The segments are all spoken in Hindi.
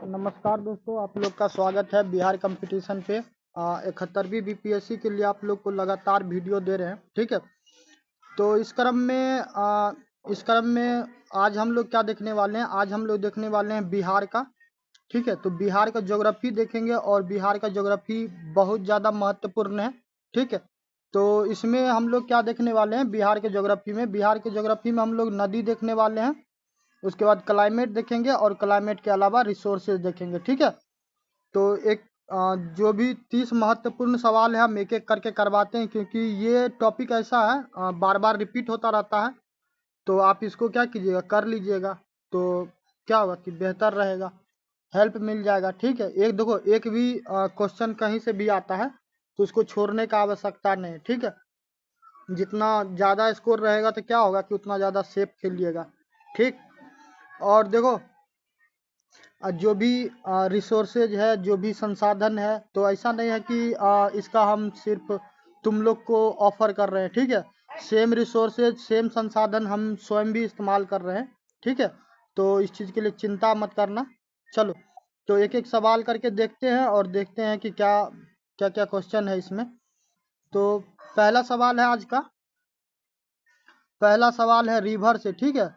नमस्कार दोस्तों, आप लोग का स्वागत है बिहार कंपटीशन पे। 71वीं बीपीएससी के लिए आप लोग को लगातार वीडियो दे रहे हैं। ठीक है, तो इस क्रम में आज हम लोग क्या देखने वाले हैं। आज हम लोग देखने वाले हैं बिहार का। ठीक है, तो बिहार का ज्योग्राफी देखेंगे और बिहार का ज्योग्राफी बहुत ज़्यादा महत्वपूर्ण है। ठीक है, तो इसमें हम लोग क्या देखने वाले हैं। बिहार के ज्योग्राफी में हम लोग नदी देखने वाले हैं। उसके बाद क्लाइमेट देखेंगे और क्लाइमेट के अलावा रिसोर्सेज देखेंगे। ठीक है, तो जो भी 30 महत्वपूर्ण सवाल है हम एक एक करके करवाते हैं, क्योंकि ये टॉपिक ऐसा है बार बार रिपीट होता रहता है। तो आप इसको क्या कीजिएगा, कर लीजिएगा, तो क्या होगा कि बेहतर रहेगा, हेल्प मिल जाएगा। ठीक है, एक देखो, एक भी क्वेश्चन कहीं से भी आता है तो उसको छोड़ने का आवश्यकता नहीं है। ठीक है, जितना ज़्यादा स्कोर रहेगा तो क्या होगा कि उतना ज़्यादा सेफ खेलिएगा। ठीक, और देखो जो भी रिसोर्सेज है, जो भी संसाधन है, तो ऐसा नहीं है कि इसका हम सिर्फ तुम लोग को ऑफर कर रहे हैं। ठीक है, सेम रिसोर्सेज सेम संसाधन हम स्वयं भी इस्तेमाल कर रहे हैं। ठीक है, तो इस चीज़ के लिए चिंता मत करना। चलो, तो एक एक सवाल करके देखते हैं और देखते हैं कि क्या क्या क्या क्वेश्चन है इसमें। तो पहला सवाल है आज का। पहला सवाल है रिवर से। ठीक है,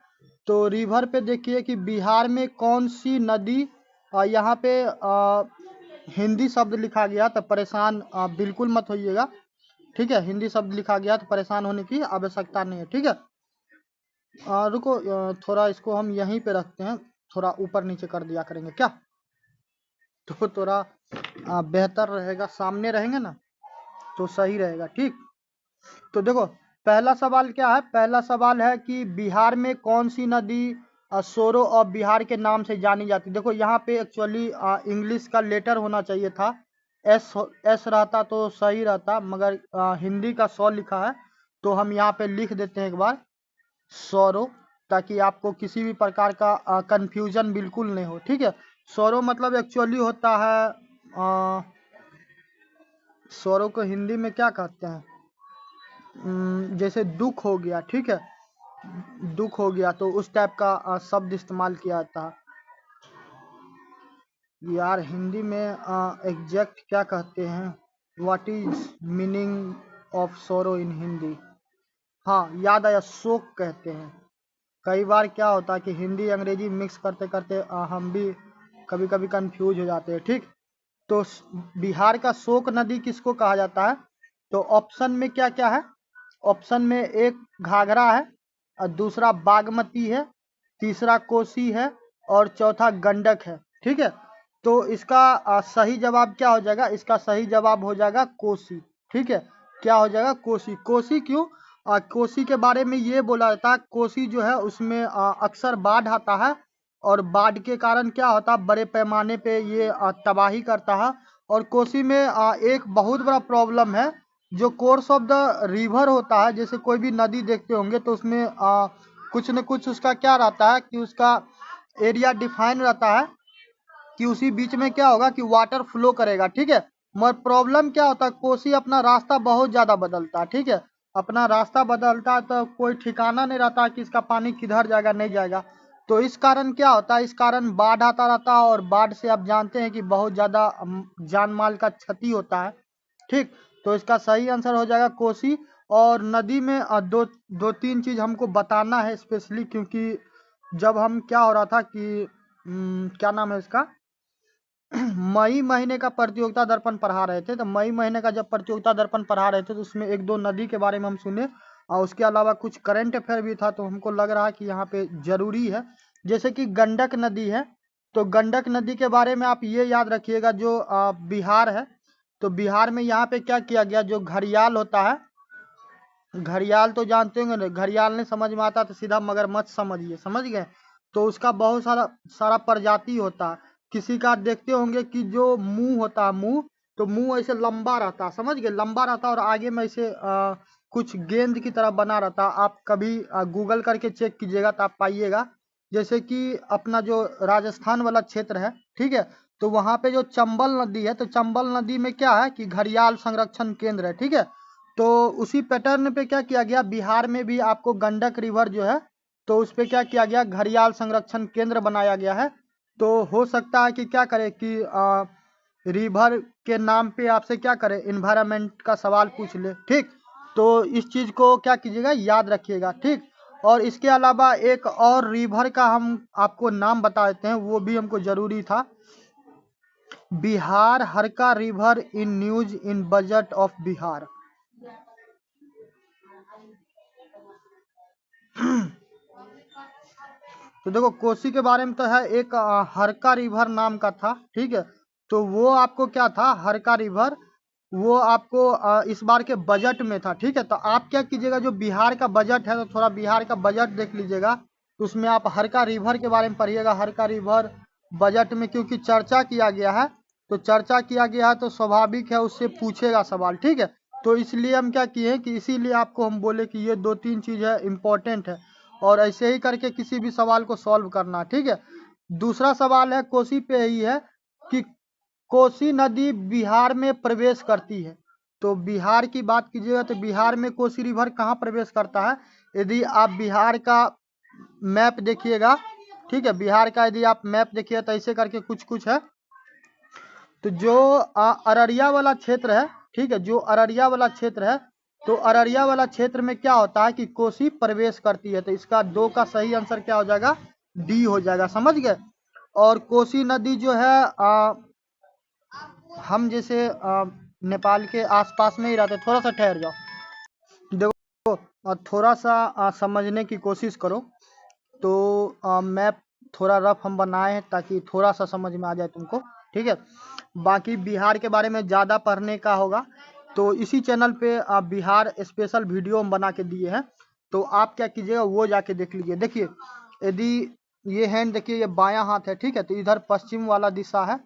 तो रिवर पे देखिए कि बिहार में कौन सी नदी, यहाँ पे हिंदी शब्द लिखा गया तो परेशान बिल्कुल मत होइएगा। ठीक है, हिंदी शब्द लिखा गया तो परेशान होने की आवश्यकता नहीं है। ठीक है, रुको, थोड़ा इसको हम यहीं पे रखते हैं, थोड़ा ऊपर नीचे कर दिया करेंगे क्या, तो थोड़ा बेहतर रहेगा। सामने रहेंगे ना तो सही रहेगा। ठीक, तो देखो, पहला सवाल क्या है। पहला सवाल है कि बिहार में कौन सी नदी सोरो ऑफ बिहार के नाम से जानी जाती है। देखो, यहाँ पे एक्चुअली इंग्लिश का लेटर होना चाहिए था, एस एस रहता तो सही रहता, मगर हिंदी का सौ लिखा है, तो हम यहाँ पे लिख देते हैं एक बार सोरो, ताकि आपको किसी भी प्रकार का कंफ्यूजन बिल्कुल नहीं हो। ठीक है, सोरो मतलब एक्चुअली होता है सोरो को हिंदी में क्या कहते हैं, जैसे दुख हो गया। ठीक है, दुख हो गया तो उस टाइप का शब्द इस्तेमाल किया जाता है। यार, हिंदी में एग्जैक्ट क्या कहते हैं, व्हाट इज मीनिंग ऑफ सोरो इन हिंदी। हाँ, याद आया, शोक कहते हैं। कई बार क्या होता है कि हिंदी अंग्रेजी मिक्स करते करते हम भी कभी कभी कंफ्यूज हो जाते हैं। ठीक, तो बिहार का शोक नदी किसको कहा जाता है। तो ऑप्शन में क्या क्या है। ऑप्शन में एक घाघरा है, और दूसरा बागमती है, तीसरा कोसी है, और चौथा गंडक है। ठीक है, तो इसका सही जवाब क्या हो जाएगा। इसका सही जवाब हो जाएगा कोसी। ठीक है, क्या हो जाएगा, कोसी। कोसी क्यों, कोसी के बारे में ये बोला जाता है, कोसी जो है उसमें अक्सर बाढ़ आता है, और बाढ़ के कारण क्या होता है, बड़े पैमाने पे ये तबाही करता है। और कोसी में एक बहुत बड़ा प्रॉब्लम है, जो कोर्स ऑफ द रिवर होता है, जैसे कोई भी नदी देखते होंगे तो उसमें कुछ न कुछ उसका क्या रहता है कि उसका एरिया डिफाइन रहता है, कि उसी बीच में क्या होगा कि वाटर फ्लो करेगा। ठीक है, मगर प्रॉब्लम क्या होता है, कोसी अपना रास्ता बहुत ज़्यादा बदलता है। ठीक है, अपना रास्ता बदलता है तो कोई ठिकाना नहीं रहता कि इसका पानी किधर जाएगा नहीं जाएगा। तो इस कारण क्या होता है, इस कारण बाढ़ आता रहता है, और बाढ़ से आप जानते हैं कि बहुत ज़्यादा जान माल का क्षति होता है। ठीक, तो इसका सही आंसर हो जाएगा कोसी। और नदी में दो तीन चीज़ हमको बताना है स्पेशली, क्योंकि जब हम क्या हो रहा था कि क्या नाम है इसका, मई महीने का प्रतियोगिता दर्पण पढ़ा रहे थे, तो मई महीने का जब प्रतियोगिता दर्पण पढ़ा रहे थे तो उसमें एक दो नदी के बारे में हम सुने, और उसके अलावा कुछ करंट अफेयर भी था, तो हमको लग रहा है कि यहाँ पे जरूरी है। जैसे कि गंडक नदी है, तो गंडक नदी के बारे में आप ये याद रखिएगा, जो बिहार है, तो बिहार में यहाँ पे क्या किया गया, जो घड़ियाल होता है, घड़ियाल तो जानते होंगे ना, घड़ियाल नहीं समझ में आता तो सीधा मगरमच्छ समझिए, समझ गए। तो उसका बहुत सारा सारा प्रजाति होता है। किसी का देखते होंगे कि जो मुंह होता है, मुंह, तो मुंह ऐसे लंबा रहता है, समझ गए, लंबा रहता है, और आगे में ऐसे कुछ गेंद की तरह बना रहता है। आप कभी गूगल करके चेक कीजिएगा तो आप पाइएगा। जैसे कि अपना जो राजस्थान वाला क्षेत्र है, ठीक है, तो वहाँ पे जो चंबल नदी है, तो चंबल नदी में क्या है कि घड़ियाल संरक्षण केंद्र है। ठीक है, तो उसी पैटर्न पे क्या किया गया, बिहार में भी आपको गंडक रिवर जो है, तो उस पे क्या किया गया, घड़ियाल संरक्षण केंद्र बनाया गया है। तो हो सकता है कि क्या करे कि रिवर के नाम पे आपसे क्या करे, इन्वायरमेंट का सवाल पूछ ले। ठीक, तो इस चीज को क्या कीजिएगा, याद रखिएगा। ठीक, और इसके अलावा एक और रिवर का हम आपको नाम बता देते हैं, वो भी हमको जरूरी था। बिहार हरका river in news in budget of Bihar. तो देखो कोसी के बारे में तो है, एक हरका रिवर नाम का था। ठीक है, तो वो आपको क्या था, हरका रिवर, वो आपको इस बार के बजट में था। ठीक है, तो आप क्या कीजिएगा, जो बिहार का बजट है तो थोड़ा बिहार का बजट देख लीजिएगा, तो उसमें आप हरका रिवर के बारे में पढ़िएगा। हरका रिवर बजट में क्योंकि चर्चा किया गया है, तो चर्चा किया गया है तो स्वाभाविक है उससे पूछेगा सवाल। ठीक है, तो इसलिए हम क्या किए कि इसीलिए आपको हम बोले कि ये 2-3 चीज़ है इम्पोर्टेंट है, और ऐसे ही करके किसी भी सवाल को सॉल्व करना। ठीक है, दूसरा सवाल है कोसी पे ही है कि कोसी नदी बिहार में प्रवेश करती है। तो बिहार की बात कीजिएगा तो बिहार में कोसी रिवर कहाँ प्रवेश करता है, यदि आप बिहार का मैप देखिएगा। ठीक है, बिहार का यदि आप मैप देखिए तो ऐसे करके कुछ कुछ है। तो जो अररिया वाला क्षेत्र है, ठीक है, जो अररिया वाला क्षेत्र है, तो अररिया वाला क्षेत्र में क्या होता है कि कोसी प्रवेश करती है, तो इसका 2 का सही आंसर क्या हो जाएगा, डी हो जाएगा। समझ गए। और कोसी नदी जो है हम जैसे नेपाल के आसपास में ही रहते, थोड़ा सा ठहर जाओ, देखो थोड़ा सा समझने की कोशिश करो। तो मैप थोड़ा रफ हम बनाए हैं ताकि थोड़ा सा समझ में आ जाए तुमको। ठीक है, बाकी बिहार के बारे में ज़्यादा पढ़ने का होगा तो इसी चैनल पे बिहार स्पेशल वीडियो हम बना के दिए हैं, तो आप क्या कीजिएगा वो जाके देख लीजिए। देखिए यदि ये हैंड देखिए, ये बायां हाथ है। ठीक है, तो इधर पश्चिम वाला दिशा है,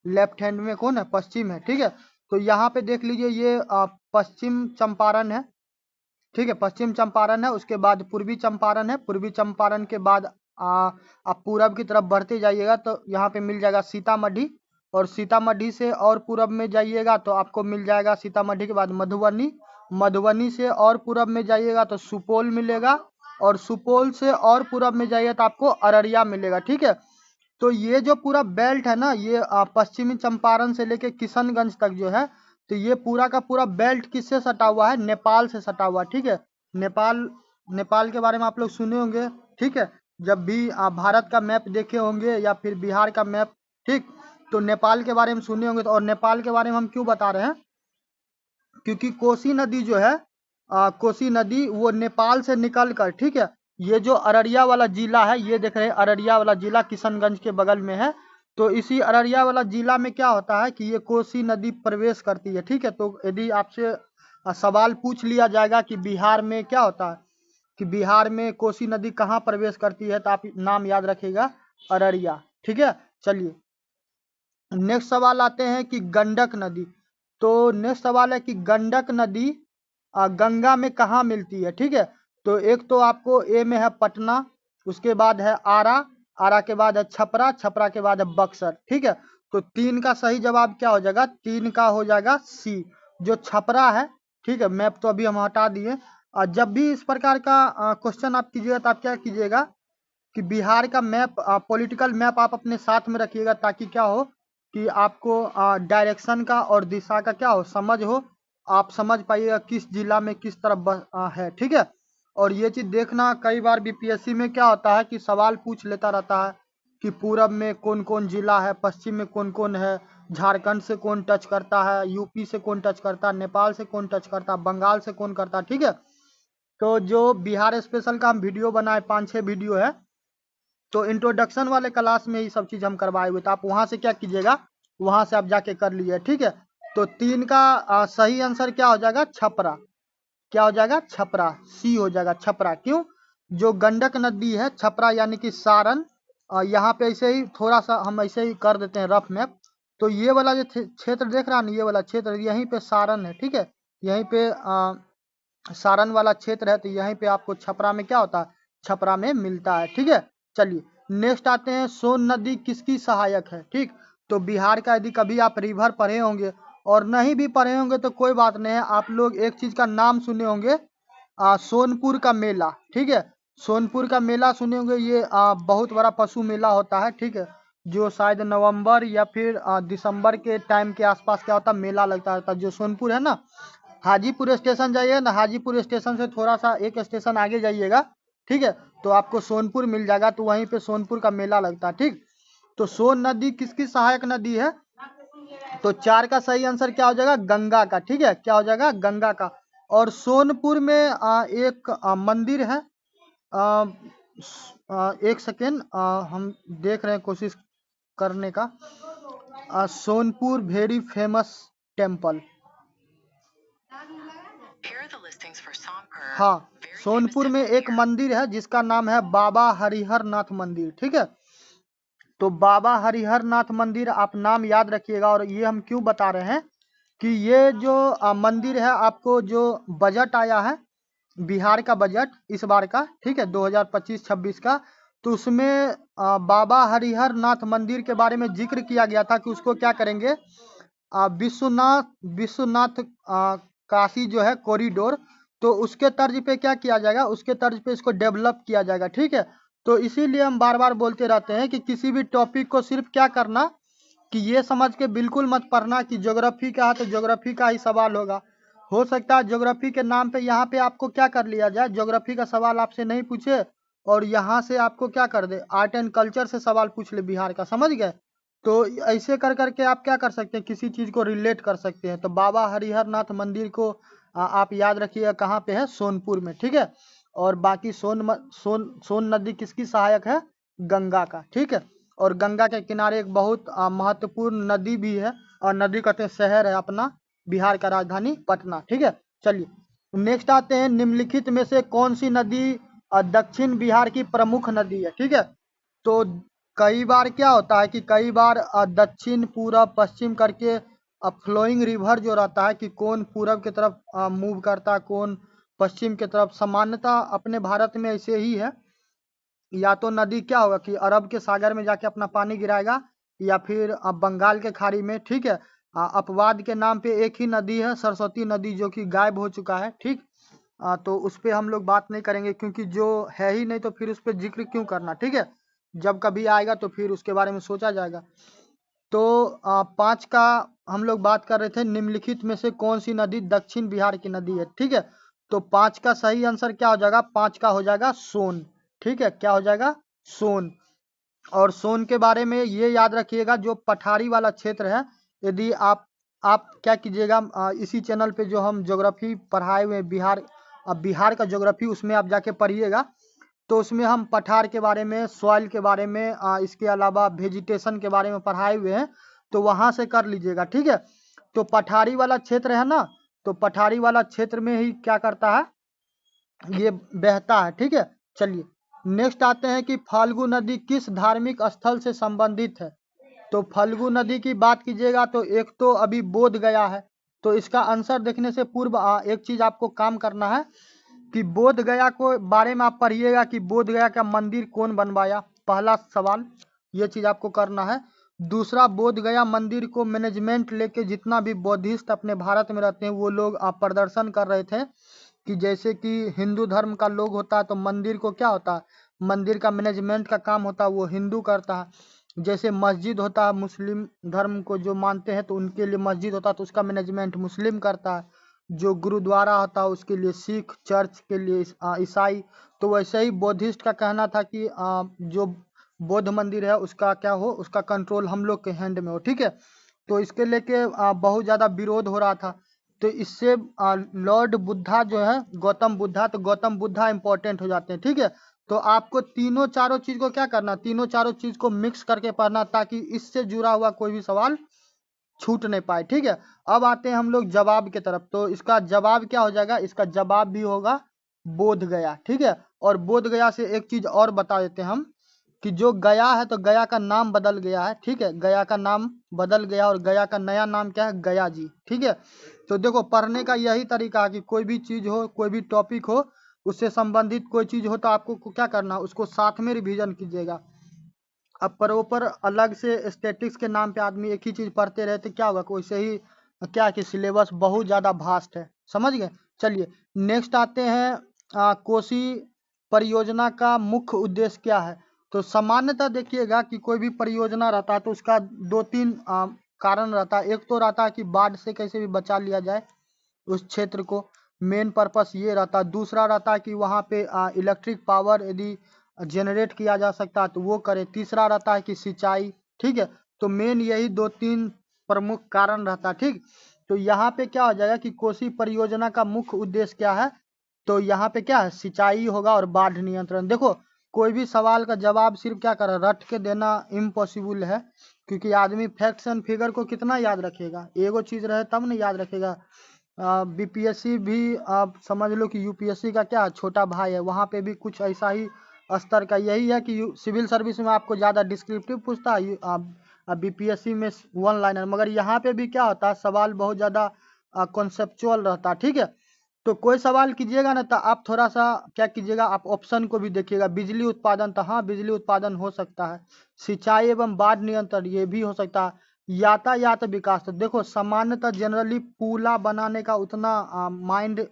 लेफ्ट हैंड में कौन है, पश्चिम है। ठीक है, तो यहाँ पे देख लीजिए ये पश्चिम चंपारण है। ठीक है, पश्चिम चंपारण है, उसके बाद पूर्वी चंपारण है, पूर्वी चंपारण के बाद आप पूरब की तरफ बढ़ते जाइएगा तो यहाँ पे मिल जाएगा सीतामढ़ी, और सीतामढ़ी से और पूरब में जाइएगा तो आपको मिल जाएगा सीतामढ़ी के बाद मधुबनी, मधुबनी से और पूरब में जाइएगा तो सुपौल मिलेगा, और सुपौल से और पूरब में जाइएगा तो आपको अररिया मिलेगा। ठीक है, तो ये जो पूरा बेल्ट है ना, ये पश्चिमी चंपारण से लेके किशनगंज तक जो है, तो ये पूरा का पूरा बेल्ट किससे सटा हुआ है, नेपाल से सटा हुआ है। ठीक है, नेपाल, नेपाल के बारे में आप लोग सुने होंगे। ठीक है, जब भी आप भारत का मैप देखे होंगे या फिर बिहार का मैप, ठीक, तो नेपाल के बारे में सुने होंगे। तो और नेपाल के बारे में हम क्यों बता रहे हैं, क्योंकि कोसी नदी जो है, कोसी नदी वो नेपाल से निकल कर, ठीक है, ये जो अररिया वाला जिला है, ये देख रहे हैं अररिया वाला जिला किशनगंज के बगल में है, तो इसी अररिया वाला जिला में क्या होता है कि ये कोसी नदी प्रवेश करती है। ठीक है, तो यदि आपसे सवाल पूछ लिया जाएगा कि बिहार में क्या होता है, कि बिहार में कोसी नदी कहाँ प्रवेश करती है, तो आप नाम याद रखिएगा, अररिया। ठीक है, चलिए नेक्स्ट सवाल आते हैं कि गंडक नदी। तो नेक्स्ट सवाल है कि गंडक नदी गंगा में कहाँ मिलती है। ठीक है, तो एक तो आपको ए में है पटना, उसके बाद है आरा, आरा के बाद है छपरा, छपरा के बाद है बक्सर। ठीक है, तो 3 का सही जवाब क्या हो जाएगा, 3 का हो जाएगा सी, जो छपरा है। ठीक है, मैप तो अभी हम हटा दिए। जब भी इस प्रकार का क्वेश्चन आप कीजिएगा तो आप क्या कीजिएगा कि बिहार का मैप, पॉलिटिकल मैप आप अपने साथ में रखिएगा, ताकि क्या हो कि आपको डायरेक्शन का और दिशा का क्या हो, समझ हो, आप समझ पाइएगा किस जिला में किस तरफ है। ठीक है, और ये चीज़ देखना, कई बार बीपीएससी में क्या होता है कि सवाल पूछ लेता रहता है कि पूरब में कौन कौन जिला है, पश्चिम में कौन कौन है, झारखंड से कौन टच करता है, यूपी से कौन टच करता है, नेपाल से कौन टच करता है, बंगाल से कौन करता है। ठीक है, तो जो बिहार स्पेशल का हम वीडियो बनाए, 5-6 वीडियो है, तो इंट्रोडक्शन वाले क्लास में ये सब चीज़ हम करवाए हुए, तो आप वहाँ से क्या कीजिएगा, वहाँ से आप जाके कर लीजिए। ठीक है, तो 3 का सही आंसर क्या हो जाएगा, छपरा। क्या हो जाएगा, छपरा, सी हो जाएगा, छपरा। क्यों, जो गंडक नदी है छपरा यानी कि सारण, यहाँ पे ऐसे ही थोड़ा सा हम ऐसे ही कर देते हैं रफ मैप, तो ये वाला जो क्षेत्र देख रहा है ना, ये वाला क्षेत्र यहीं पे सारण है। ठीक है, यहीं पे सारण वाला क्षेत्र है, तो यहीं पे आपको छपरा में क्या होता है, छपरा में मिलता है। ठीक है, चलिए नेक्स्ट आते हैं, सोन नदी किसकी सहायक है। ठीक, तो बिहार का यदि कभी आप रिवर पढ़े होंगे और नहीं भी पढ़े होंगे तो कोई बात नहीं है, आप लोग एक चीज का नाम सुने होंगे, सोनपुर का मेला। ठीक है, सोनपुर का मेला सुने होंगे, ये बहुत बड़ा पशु मेला होता है। ठीक है, जो शायद नवंबर या फिर दिसंबर के टाइम के आसपास क्या होता है, मेला लगता रहता है। जो सोनपुर है ना, हाजीपुर स्टेशन जाइए ना, हाजीपुर स्टेशन से थोड़ा सा एक स्टेशन आगे जाइएगा, ठीक है, तो आपको सोनपुर मिल जाएगा, तो वहीं पे सोनपुर का मेला लगता है। ठीक, तो सोन नदी किसकी सहायक नदी है? तो 4 का सही आंसर क्या हो जाएगा? गंगा का। ठीक है, क्या हो जाएगा? गंगा का। और सोनपुर में एक मंदिर है, आ, एक सेकेंड, हम देख रहे हैं कोशिश करने का। Sonpur very famous temple. हाँ, सोनपुर में एक मंदिर है जिसका नाम है बाबा हरिहर नाथ मंदिर। ठीक है, तो बाबा हरिहर नाथ मंदिर आप नाम याद रखिएगा। और ये हम क्यों बता रहे हैं कि ये जो मंदिर है, आपको जो बजट आया है बिहार का बजट इस बार का, ठीक है, 2025-26 का, तो उसमें बाबा हरिहर नाथ मंदिर के बारे में जिक्र किया गया था कि उसको क्या करेंगे, विश्वनाथ विश्वनाथ काशी जो है कॉरिडोर, तो उसके तर्ज पे क्या किया जाएगा, उसके तर्ज पे इसको डेवलप किया जाएगा। ठीक है, तो इसीलिए हम बार बार बोलते रहते हैं कि किसी भी टॉपिक को सिर्फ क्या करना कि ये समझ के बिल्कुल मत पढ़ना कि ज्योग्राफी का है तो ज्योग्राफी का ही सवाल होगा। हो सकता है ज्योग्राफी के नाम पे यहाँ पे आपको क्या कर लिया जाए, ज्योग्राफी का सवाल आपसे नहीं पूछे और यहाँ से आपको क्या कर दे, आर्ट एंड कल्चर से सवाल पूछ ले बिहार का, समझ गए। तो ऐसे कर करके आप क्या कर सकते हैं, किसी चीज को रिलेट कर सकते हैं। तो बाबा हरिहर नाथ मंदिर को आप याद रखिएगा कहाँ पे है, सोनपुर में। ठीक है, और बाकी सोन नदी किसकी सहायक है? गंगा का। ठीक है, और गंगा के किनारे एक बहुत महत्वपूर्ण नदी भी है, और नदी कहते हैं शहर है अपना बिहार का राजधानी पटना। ठीक है, चलिए नेक्स्ट आते हैं, निम्नलिखित में से कौन सी नदी दक्षिण बिहार की प्रमुख नदी है? ठीक है, तो कई बार क्या होता है कि कई बार दक्षिण पूरब पश्चिम करके फ्लोइंग रिवर जो रहता है कि कौन पूरब की तरफ मूव करता है, कौन पश्चिम की तरफ। सामान्यतः अपने भारत में ऐसे ही है, या तो नदी क्या होगा कि अरब के सागर में जाके अपना पानी गिराएगा, या फिर बंगाल के खाड़ी में। ठीक है, अपवाद के नाम पे एक ही नदी है, सरस्वती नदी, जो कि गायब हो चुका है। ठीक, तो उस पर हम लोग बात नहीं करेंगे क्योंकि जो है ही नहीं तो फिर उस पर जिक्र क्यों करना। ठीक है, जब कभी आएगा तो फिर उसके बारे में सोचा जाएगा। तो 5 का हम लोग बात कर रहे थे, निम्नलिखित में से कौन सी नदी दक्षिण बिहार की नदी है? ठीक है, तो 5 का सही आंसर क्या हो जाएगा? 5 का हो जाएगा सोन। ठीक है, क्या हो जाएगा? सोन। और सोन के बारे में ये याद रखिएगा, जो पठारी वाला क्षेत्र है, यदि आप क्या कीजिएगा, इसी चैनल पे जो हम ज्योग्राफी पढ़ाए हुए हैं बिहार का ज्योग्राफी, उसमें आप जाके पढ़िएगा। तो उसमें हम पठार के बारे में, सॉइल के बारे में, इसके अलावा वेजिटेशन के बारे में पढ़ाए हुए हैं, तो वहां से कर लीजिएगा। ठीक है, तो पठारी वाला क्षेत्र है ना, तो पठारी वाला क्षेत्र में ही क्या करता है, ये बहता है। ठीक है, चलिए नेक्स्ट आते हैं कि फाल्गु नदी किस धार्मिक स्थल से संबंधित है? तो फाल्गु नदी की बात कीजिएगा तो एक तो अभी बोध गया है, तो इसका आंसर देखने से पूर्व एक चीज आपको काम करना है कि बोध गया को बारे में आप पढ़िएगा कि बोध गया का मंदिर कौन बनवाया, पहला सवाल ये चीज आपको करना है। दूसरा, बोध गया मंदिर को मैनेजमेंट लेके जितना भी बौद्धिस्ट अपने भारत में रहते हैं वो लोग प्रदर्शन कर रहे थे कि जैसे कि हिंदू धर्म का लोग होता है तो मंदिर को क्या होता है, मंदिर का मैनेजमेंट का काम होता है वो हिंदू करता है। जैसे मस्जिद होता है, मुस्लिम धर्म को जो मानते हैं तो उनके लिए मस्जिद होता है तो उसका मैनेजमेंट मुस्लिम करता है। जो गुरुद्वारा होता है उसके लिए सिख, चर्च के लिए ईसाई। तो वैसे ही बौद्धिस्ट का कहना था कि जो बौद्ध मंदिर है उसका क्या हो, उसका कंट्रोल हम लोग के हैंड में हो। ठीक है, तो इसके लेके बहुत ज़्यादा विरोध हो रहा था। तो इससे लॉर्ड बुद्धा जो है, गौतम बुद्धा, तो गौतम बुद्धा इंपॉर्टेंट हो जाते हैं। ठीक है, तो आपको तीनों चारों चीज को क्या करना, तीनों चारों चीज को मिक्स करके पढ़ना ताकि इससे जुड़ा हुआ कोई भी सवाल छूट नहीं पाए। ठीक है, अब आते हैं हम लोग जवाब की तरफ। तो इसका जवाब क्या हो जाएगा, इसका जवाब भी होगा बोध गया। ठीक है, और बोध गया से एक चीज और बता देते हैं हम कि जो गया है तो गया का नाम बदल गया है। ठीक है, गया का नाम बदल गया और गया का नया नाम क्या है, गया जी। ठीक है, तो देखो पढ़ने का यही तरीका है कि कोई भी चीज हो, कोई भी टॉपिक हो, उससे संबंधित कोई चीज हो तो आपको क्या करना, उसको साथ में रिवीजन कीजिएगा। अब प्रॉपर अलग से स्टैटिक्स के नाम पे आदमी एक ही चीज पढ़ते रहे तो क्या होगा, वैसे ही क्या कि सिलेबस बहुत ज़्यादा भास्ट है, समझ गए। चलिए नेक्स्ट आते हैं, कोसी परियोजना का मुख्य उद्देश्य क्या है? तो सामान्यतः देखिएगा कि कोई भी परियोजना रहता है तो उसका 2-3 कारण रहता है। एक तो रहता है कि बाढ़ से कैसे भी बचा लिया जाए उस क्षेत्र को, मेन पर्पस ये रहता है। दूसरा रहता है कि वहाँ पे इलेक्ट्रिक पावर यदि जनरेट किया जा सकता है तो वो करे। तीसरा रहता है कि सिंचाई, ठीक है। तो मेन यही 2-3 प्रमुख कारण रहता है, ठीक। तो यहाँ पे क्या हो जाएगा कि कोसी परियोजना का मुख्य उद्देश्य क्या है, तो यहाँ पे क्या है, सिंचाई होगा और बाढ़ नियंत्रण। देखो कोई भी सवाल का जवाब सिर्फ क्या कर रट के देना इम्पॉसिबल है, क्योंकि आदमी फैक्ट्स एंड फिगर को कितना याद रखेगा, एगो चीज रहे तब ना याद रखेगा। बीपीएससी भी आप समझ लो कि यूपीएससी का क्या छोटा भाई है, वहाँ पे भी कुछ ऐसा ही स्तर का यही है कि सिविल सर्विस में आपको ज़्यादा डिस्क्रिप्टिव पूछता है, बीपीएससी में वन लाइनर। मगर यहाँ पे भी क्या होता है, सवाल बहुत ज़्यादा कॉन्सेप्चुअल रहता है, ठीक है। तो कोई सवाल कीजिएगा ना तो आप थोड़ा सा क्या कीजिएगा, आप ऑप्शन को भी देखिएगा। बिजली उत्पादन, तो हाँ बिजली उत्पादन हो सकता है। सिंचाई एवं बाढ़ नियंत्रण, ये भी हो सकता है। यातायात विकास, तो देखो सामान्यतः जनरली पुला बनाने का उतना माइंड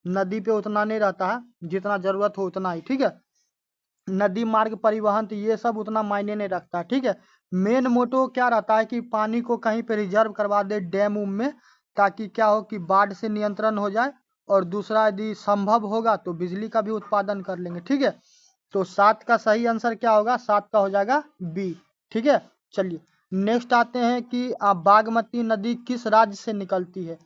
नदी पे उतना नहीं रहता है, जितना जरूरत हो उतना ही, ठीक है। नदी मार्ग परिवहन, तो ये सब उतना मायने नहीं रखता, ठीक है। मेन मोटो क्या रहता है कि पानी को कहीं पे रिजर्व करवा दे डैम उम में, ताकि क्या हो कि बाढ़ से नियंत्रण हो जाए। और दूसरा यदि संभव होगा तो बिजली का भी उत्पादन कर लेंगे, ठीक है। तो 7 का सही आंसर क्या होगा, 7 का हो जाएगा बी, ठीक है। चलिए नेक्स्ट आते हैं कि बागमती नदी किस राज्य से निकलती है।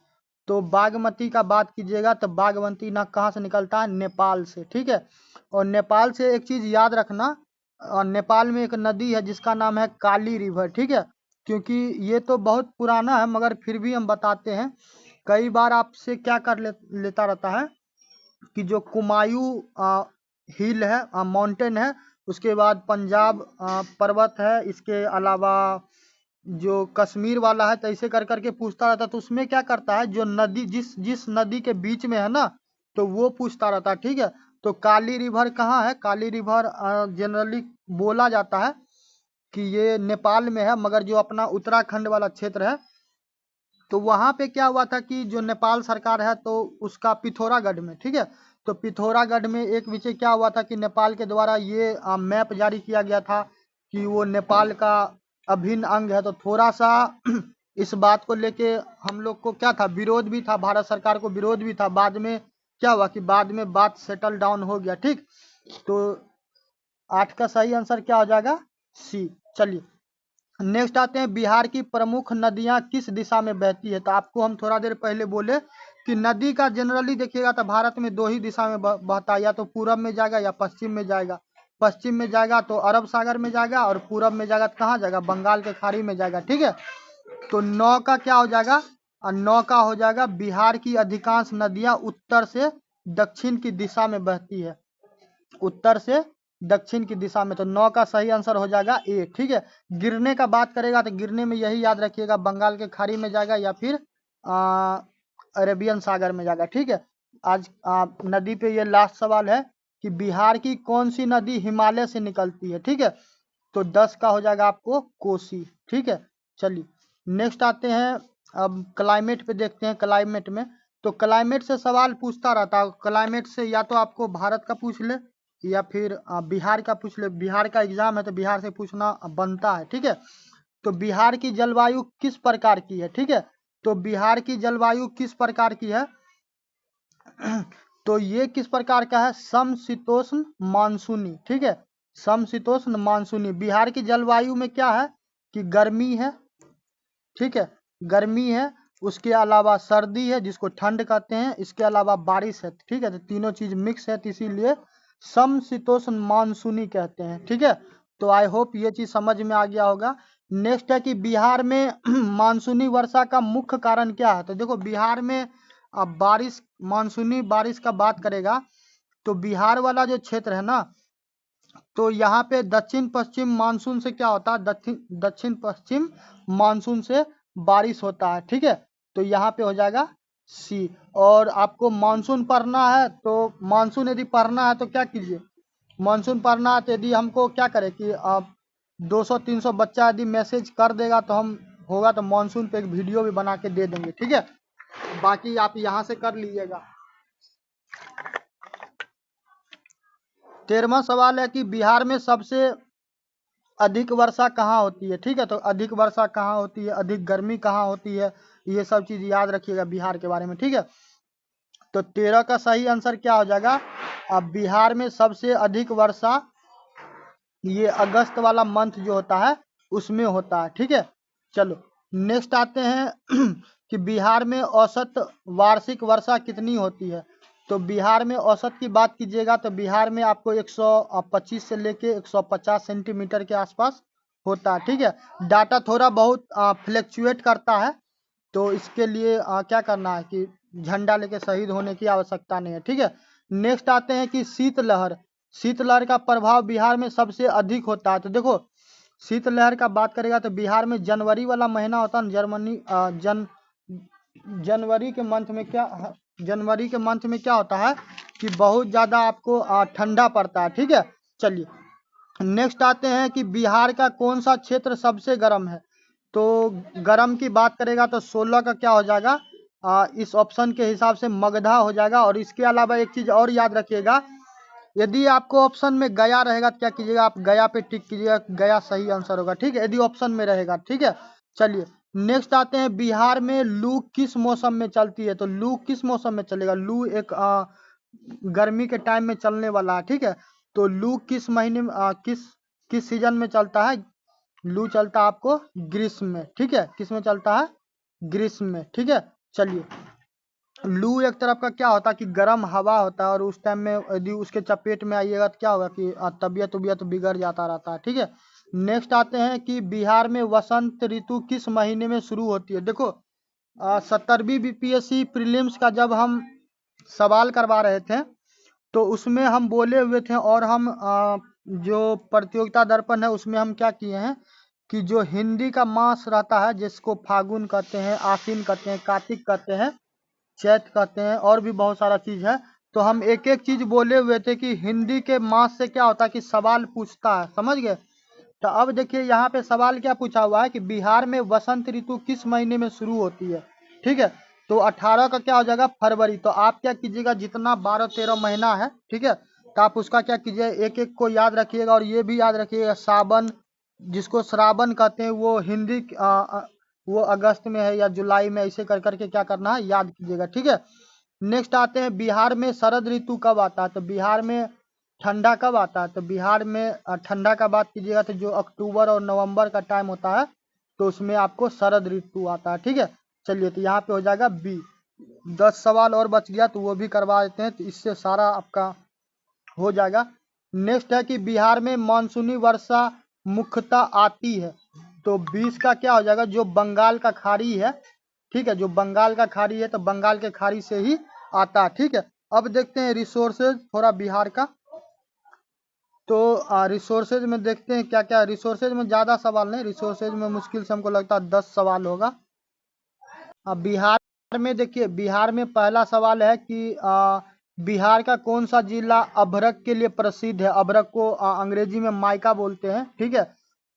तो बागमती का बात कीजिएगा तो बागमती ना कहाँ से निकलता है, नेपाल से, ठीक है। और नेपाल से एक चीज याद रखना, नेपाल में एक नदी है जिसका नाम है काली रिवर, ठीक है। क्योंकि ये तो बहुत पुराना है मगर फिर भी हम बताते हैं। कई बार आपसे क्या लेता रहता है कि जो कुमायूं हिल है, माउंटेन है, उसके बाद पंजाब पर्वत है, इसके अलावा जो कश्मीर वाला है, तो ऐसे कर करके पूछता रहता है। तो उसमें क्या करता है, जो नदी जिस जिस नदी के बीच में है ना, तो वो पूछता रहता है, ठीक है। तो काली रिवर कहाँ है, काली रिवर जनरली बोला जाता है कि ये नेपाल में है, मगर जो अपना उत्तराखंड वाला क्षेत्र है तो वहाँ पे क्या हुआ था कि जो नेपाल सरकार है तो उसका पिथौरागढ़ में, ठीक है। तो पिथौरागढ़ में एक विषय क्या हुआ था कि नेपाल के द्वारा ये मैप जारी किया गया था कि वो नेपाल का अभिन्न अंग है। तो थोड़ा सा इस बात को लेके हम लोग को क्या था, विरोध भी था, भारत सरकार को विरोध भी था। बाद में क्या हुआ कि बाद में बात सेटल डाउन हो गया, ठीक। तो 8 का सही आंसर क्या हो जाएगा, सी। चलिए नेक्स्ट आते हैं, बिहार की प्रमुख नदियां किस दिशा में बहती है। तो आपको हम थोड़ा देर पहले बोले कि नदी का जनरली देखिएगा तो भारत में 2 ही दिशा में बहता है, या तो पूरब में जाएगा या पश्चिम में जाएगा। पश्चिम में जाएगा तो अरब सागर में जाएगा, और पूरब में जाएगा तो कहाँ जाएगा, बंगाल के खाड़ी में जाएगा, ठीक है। तो 9 का क्या हो जाएगा, और 9 का हो जाएगा बिहार की अधिकांश नदियां उत्तर से दक्षिण की दिशा में बहती है, उत्तर से दक्षिण की दिशा में। तो 9 का सही आंसर हो जाएगा ए, ठीक है। गिरने का बात करेगा तो गिरने में यही याद रखिएगा, बंगाल के खाड़ी में जाएगा या फिर अरेबियन सागर में जाएगा, ठीक है। आज नदी पे ये लास्ट सवाल है कि बिहार की कौन सी नदी हिमालय से निकलती है, ठीक है। तो 10 का हो जाएगा आपको कोसी, ठीक है। चलिए नेक्स्ट आते हैं, अब क्लाइमेट पे देखते हैं। क्लाइमेट में तो क्लाइमेट से सवाल पूछता रहता है, क्लाइमेट से या तो आपको भारत का पूछ ले या फिर बिहार का पूछ ले। बिहार का एग्जाम है तो बिहार से पूछना बनता है, ठीक है। तो बिहार की जलवायु किस प्रकार की है, ठीक है। तो बिहार की जलवायु किस प्रकार की है, तो ये किस प्रकार का है, समशीतोष्ण मानसूनी, ठीक है। समशीतोष्ण मानसूनी। बिहार की जलवायु में क्या है कि गर्मी है, ठीक है, गर्मी है, उसके अलावा सर्दी है जिसको ठंड कहते हैं, इसके अलावा बारिश है, ठीक है। तो तीनों चीज मिक्स है, तो इसीलिए समशीतोष्ण मानसूनी कहते हैं, ठीक है। तो आई होप ये चीज समझ में आ गया होगा। नेक्स्ट है कि बिहार में मानसूनी वर्षा का मुख्य कारण क्या है। तो देखो बिहार में अब बारिश, मानसूनी बारिश का बात करेगा तो बिहार वाला जो क्षेत्र है ना, तो यहाँ पे दक्षिण पश्चिम मानसून से क्या होता है, दक्षिण पश्चिम मानसून से बारिश होता है, ठीक है। तो यहाँ पे हो जाएगा सी। और आपको मानसून पढ़ना है तो मानसून यदि पढ़ना है तो क्या कीजिए, मानसून पढ़ना है तो यदि हमको क्या करें कि आप 200-300 बच्चा यदि मैसेज कर देगा तो हम होगा तो मानसून पे एक वीडियो भी बना के दे देंगे, ठीक है। बाकी आप यहाँ से कर लीजिएगा। 13वां सवाल है कि बिहार में सबसे अधिक वर्षा कहाँ होती है, ठीक है। तो अधिक वर्षा कहाँ होती है, अधिक गर्मी कहाँ होती है, ये सब चीज याद रखिएगा बिहार के बारे में, ठीक है। तो 13 का सही आंसर क्या हो जाएगा, अब बिहार में सबसे अधिक वर्षा ये अगस्त वाला मंथ जो होता है उसमें होता है, ठीक है। चलो नेक्स्ट आते हैं कि बिहार में औसत वार्षिक वर्षा कितनी होती है। तो बिहार में औसत की बात कीजिएगा तो बिहार में आपको 125 से लेके 150 सेंटीमीटर के आसपास होता है, ठीक है। डाटा थोड़ा बहुत फ्लैक्चुएट करता है, तो इसके लिए क्या करना है कि झंडा लेके शहीद होने की आवश्यकता नहीं है, ठीक है। नेक्स्ट आते हैं कि शीतलहर, शीतलहर का प्रभाव बिहार में सबसे अधिक होता है। तो देखो शीतलहर का बात करेगा तो बिहार में जनवरी वाला महीना होता है, जनवरी के मंथ में जनवरी के मंथ में क्या होता है कि बहुत ज़्यादा आपको ठंडा पड़ता है, ठीक है। चलिए नेक्स्ट आते हैं कि बिहार का कौन सा क्षेत्र सबसे गर्म है। तो गर्म की बात करेगा तो 16 का क्या हो जाएगा, इस ऑप्शन के हिसाब से मगधा हो जाएगा। और इसके अलावा एक चीज़ और याद रखिएगा, यदि आपको ऑप्शन में गया रहेगा तो क्या कीजिएगा, आप गया पे टिक कीजिएगा, गया सही आंसर होगा, ठीक है, यदि ऑप्शन में रहेगा, ठीक है। चलिए नेक्स्ट आते हैं बिहार में लू किस मौसम में चलती है। तो लू किस मौसम में चलेगा, लू एक गर्मी के टाइम में चलने वाला है, ठीक है। तो लू किस महीने में किस सीजन में चलता है, लू चलता है आपको ग्रीष्म में, ठीक है। किस में चलता है, ग्रीष्म में, ठीक है। चलिए लू एक तरफ का क्या होता है कि गर्म हवा होता है, और उस टाइम में यदि उसके चपेट में आइएगा तो क्या होगा कि तबीयत उबियत बिगड़ जाता रहता है, ठीक है। नेक्स्ट आते हैं कि बिहार में वसंत ऋतु किस महीने में शुरू होती है। देखो 70वीं बीपीएससी प्रीलिम्स का जब हम सवाल करवा रहे थे तो उसमें हम बोले हुए थे, और हम जो प्रतियोगिता दर्पण है उसमें हम क्या किए हैं कि जो हिंदी का मास रहता है जिसको फागुन कहते हैं, आश्विन कहते हैं, कार्तिक कहते हैं, चैत कहते हैं, और भी बहुत सारा चीज है। तो हम एक एक चीज बोले हुए थे कि हिंदी के मास से क्या होता है कि सवाल पूछता है, समझ गए। तो अब देखिए यहाँ पे सवाल क्या पूछा हुआ है कि बिहार में वसंत ऋतु किस महीने में शुरू होती है, ठीक है। तो 18 का क्या हो जाएगा, फरवरी। तो आप क्या कीजिएगा, जितना 12-13 महीना है, ठीक है, तो आप उसका क्या कीजिए, एक एक को याद रखिएगा। और ये भी याद रखिएगा सावन, जिसको श्रावण कहते हैं, वो हिंदी वो अगस्त में है या जुलाई में, ऐसे कर करके क्या करना है, याद कीजिएगा, ठीक है। नेक्स्ट आते हैं बिहार में शरद ऋतु कब आता है। तो बिहार में ठंडा कब आता है। तो बिहार में ठंडा का बात कीजिएगा तो जो अक्टूबर और नवंबर का टाइम होता है तो उसमें आपको शरद ऋतु आता है, ठीक है। चलिए तो यहाँ पे हो जाएगा बी। 10 सवाल और बच गया तो वो भी करवा देते हैं, तो इससे सारा आपका हो जाएगा। नेक्स्ट है कि बिहार में मानसूनी वर्षा मुख्यतः आती है। तो 20 का क्या हो जाएगा, जो बंगाल का खाड़ी है, ठीक है, जो बंगाल का खाड़ी है तो बंगाल के खाड़ी से ही आता है, ठीक है। अब देखते हैं रिसोर्सेज थोड़ा बिहार का। तो रिसोर्सेज में देखते हैं क्या क्या, रिसोर्सेज में ज़्यादा सवाल नहीं, रिसोर्सेज में मुश्किल से हमको लगता है 10 सवाल होगा। अब बिहार में देखिए, बिहार में पहला सवाल है कि बिहार का कौन सा जिला अभ्रक के लिए प्रसिद्ध है। अभ्रक को अंग्रेजी में माइका बोलते हैं, ठीक है।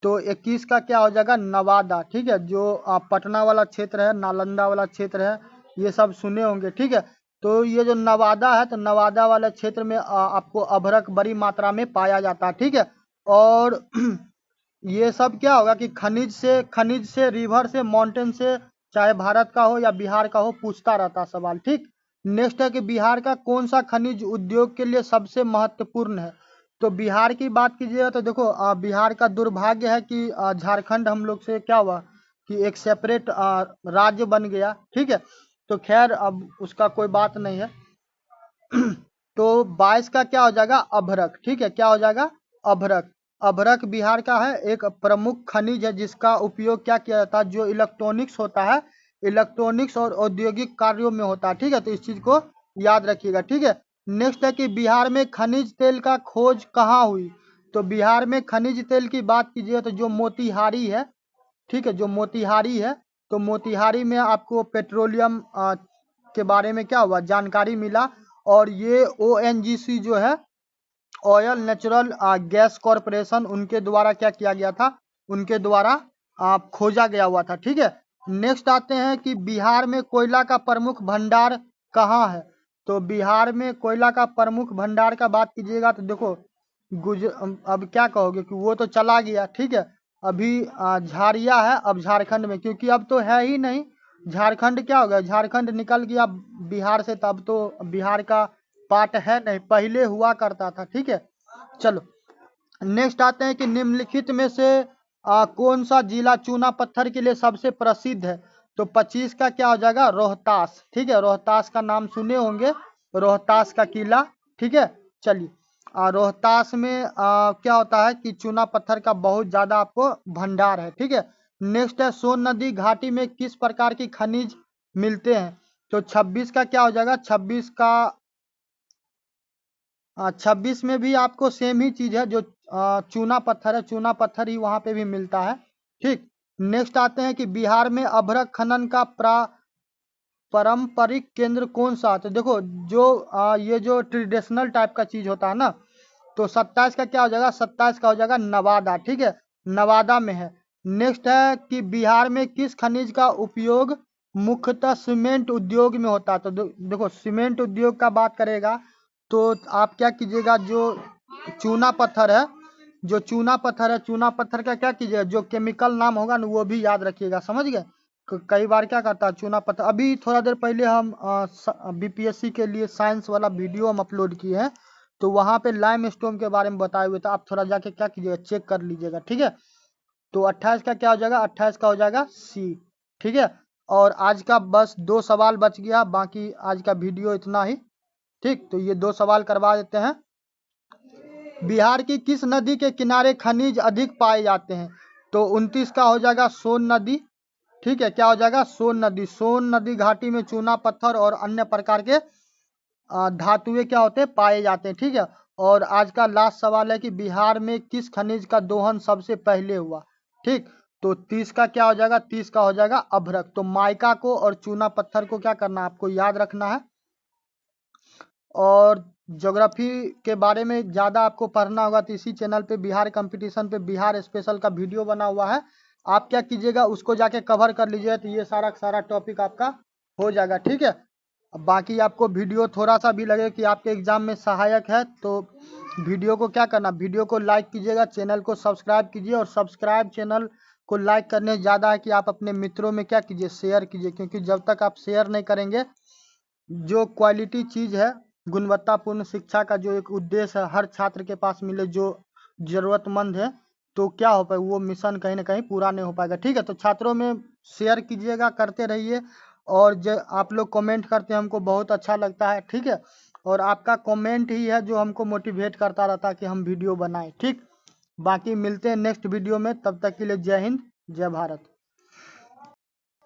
तो 21 का क्या हो जाएगा, नवादा, ठीक है। जो पटना वाला क्षेत्र है, नालंदा वाला क्षेत्र है, ये सब सुने होंगे, ठीक है। तो ये जो नवादा है तो नवादा वाले क्षेत्र में आपको अभ्रक बड़ी मात्रा में पाया जाता है, ठीक है। और ये सब क्या होगा कि खनिज से रिवर से माउंटेन से, चाहे भारत का हो या बिहार का हो, पूछता रहता सवाल, ठीक। नेक्स्ट है कि बिहार का कौन सा खनिज उद्योग के लिए सबसे महत्वपूर्ण है। तो बिहार की बात कीजिएगा तो देखो बिहार का दुर्भाग्य है कि झारखंड हम लोग से क्या हुआ कि एक सेपरेट राज्य बन गया, ठीक है। तो खैर अब उसका कोई बात नहीं है। तो 22 का क्या हो जाएगा, अभ्रक, ठीक है। क्या हो जाएगा, अभ्रक। अभ्रक बिहार का है, एक प्रमुख खनिज है जिसका उपयोग क्या किया जाता है, जो इलेक्ट्रॉनिक्स होता है, इलेक्ट्रॉनिक्स और औद्योगिक कार्यों में होता है, ठीक है। तो इस चीज को याद रखिएगा, ठीक है। नेक्स्ट है कि बिहार में खनिज तेल का खोज कहाँ हुई। तो बिहार में खनिज तेल की बात कीजिए तो जो मोतिहारी है, ठीक है, जो मोतिहारी है, तो मोतिहारी में आपको पेट्रोलियम के बारे में क्या हुआ, जानकारी मिला। और ये ओएनजीसी जो है, ऑयल नेचुरल गैस कॉरपोरेशन, उनके द्वारा क्या किया गया था, उनके द्वारा खोजा गया हुआ था, ठीक है। नेक्स्ट आते हैं कि बिहार में कोयला का प्रमुख भंडार कहाँ है। तो बिहार में कोयला का प्रमुख भंडार का बात कीजिएगा तो देखो अब क्या कहोगे कि वो तो चला गया, ठीक है। अभी झारिया है अब झारखंड में, क्योंकि अब तो है ही नहीं। झारखंड क्या हो गया, झारखंड निकल गया बिहार से, तब तो बिहार का पार्ट है नहीं, पहले हुआ करता था, ठीक है। चलो नेक्स्ट आते हैं कि निम्नलिखित में से कौन सा जिला चूना पत्थर के लिए सबसे प्रसिद्ध है। तो 25 का क्या हो जाएगा, रोहतास, ठीक है। रोहतास का नाम सुने होंगे, रोहतास का किला, ठीक है। चलिए रोहतास में क्या होता है कि चूना पत्थर का बहुत ज्यादा आपको भंडार है, ठीक है। नेक्स्ट है सोन नदी घाटी में किस प्रकार की खनिज मिलते हैं। तो 26 का क्या हो जाएगा, 26 का 26 में भी आपको सेम ही चीज है, जो चूना पत्थर है, चूना पत्थर ही वहां पे भी मिलता है, ठीक। नेक्स्ट आते हैं कि बिहार में अभ्रक खनन का पारंपरिक केंद्र कौन सा। तो देखो जो ये जो ट्रेडिशनल टाइप का चीज होता है ना, तो 27 का क्या हो जाएगा, 27 का हो जाएगा नवादा, ठीक है। नवादा में है। नेक्स्ट है कि बिहार में किस खनिज का उपयोग मुख्यतः सीमेंट उद्योग में होता है। तो देखो सीमेंट उद्योग का बात करेगा तो आप क्या कीजिएगा, जो चूना पत्थर है, जो चूना पत्थर है, चूना पत्थर का क्या कीजिएगा, जो केमिकल नाम होगा ना वो भी याद रखिएगा, समझ गए। कई बार क्या करता है चूना पत्थर, अभी थोड़ा देर पहले हम बीपीएससी के लिए साइंस वाला वीडियो हम अपलोड किए हैं, तो वहां पे लाइम स्टोन के बारे में बताए हुए थे, आप थोड़ा जाके क्या कीजिएगा, चेक कर लीजिएगा, ठीक है। तो 28 का क्या हो जाएगा, 28 का हो जाएगा सी, ठीक है। और आज का बस 2 सवाल बच गया, बाकी आज का वीडियो इतना ही, ठीक। तो ये 2 सवाल करवा देते हैं। बिहार की किस नदी के किनारे खनिज अधिक पाए जाते हैं। तो 29 का हो जाएगा सोन नदी, ठीक है। क्या हो जाएगा, सोन नदी। सोन नदी घाटी में चूना पत्थर और अन्य प्रकार के धातुएं क्या होते हैं, पाए जाते हैं, ठीक है। और आज का लास्ट सवाल है कि बिहार में किस खनिज का दोहन सबसे पहले हुआ, ठीक। तो 30 का क्या हो जाएगा, 30 का हो जाएगा अभ्रक। तो माइका को और चूना पत्थर को क्या करना है, आपको याद रखना है। और ज्योग्राफी के बारे में ज़्यादा आपको पढ़ना होगा तो इसी चैनल पे बिहार कंपटीशन पे बिहार स्पेशल का वीडियो बना हुआ है, आप क्या कीजिएगा उसको जाके कवर कर लीजिए, तो ये सारा टॉपिक आपका हो जाएगा, ठीक है। अब बाकी आपको वीडियो थोड़ा सा भी लगे कि आपके एग्जाम में सहायक है तो वीडियो को क्या करना, वीडियो को लाइक कीजिएगा, चैनल को सब्सक्राइब कीजिए, और सब्सक्राइब चैनल को लाइक करने ज़्यादा है कि आप अपने मित्रों में क्या कीजिए, शेयर कीजिए, क्योंकि जब तक आप शेयर नहीं करेंगे, जो क्वालिटी चीज़ है, गुणवत्तापूर्ण शिक्षा का जो एक उद्देश्य है हर छात्र के पास मिले, जो जरूरतमंद है, तो क्या हो पाए वो मिशन कहीं ना कहीं पूरा नहीं हो पाएगा, ठीक है। तो छात्रों में शेयर कीजिएगा, करते रहिए, और जो आप लोग कमेंट करते हैं हमको बहुत अच्छा लगता है, ठीक है। और आपका कमेंट ही है जो हमको मोटिवेट करता रहता है कि हम वीडियो बनाएं, ठीक। बाकी मिलते हैं नेक्स्ट वीडियो में, तब तक के लिए जय हिंद जय भारत।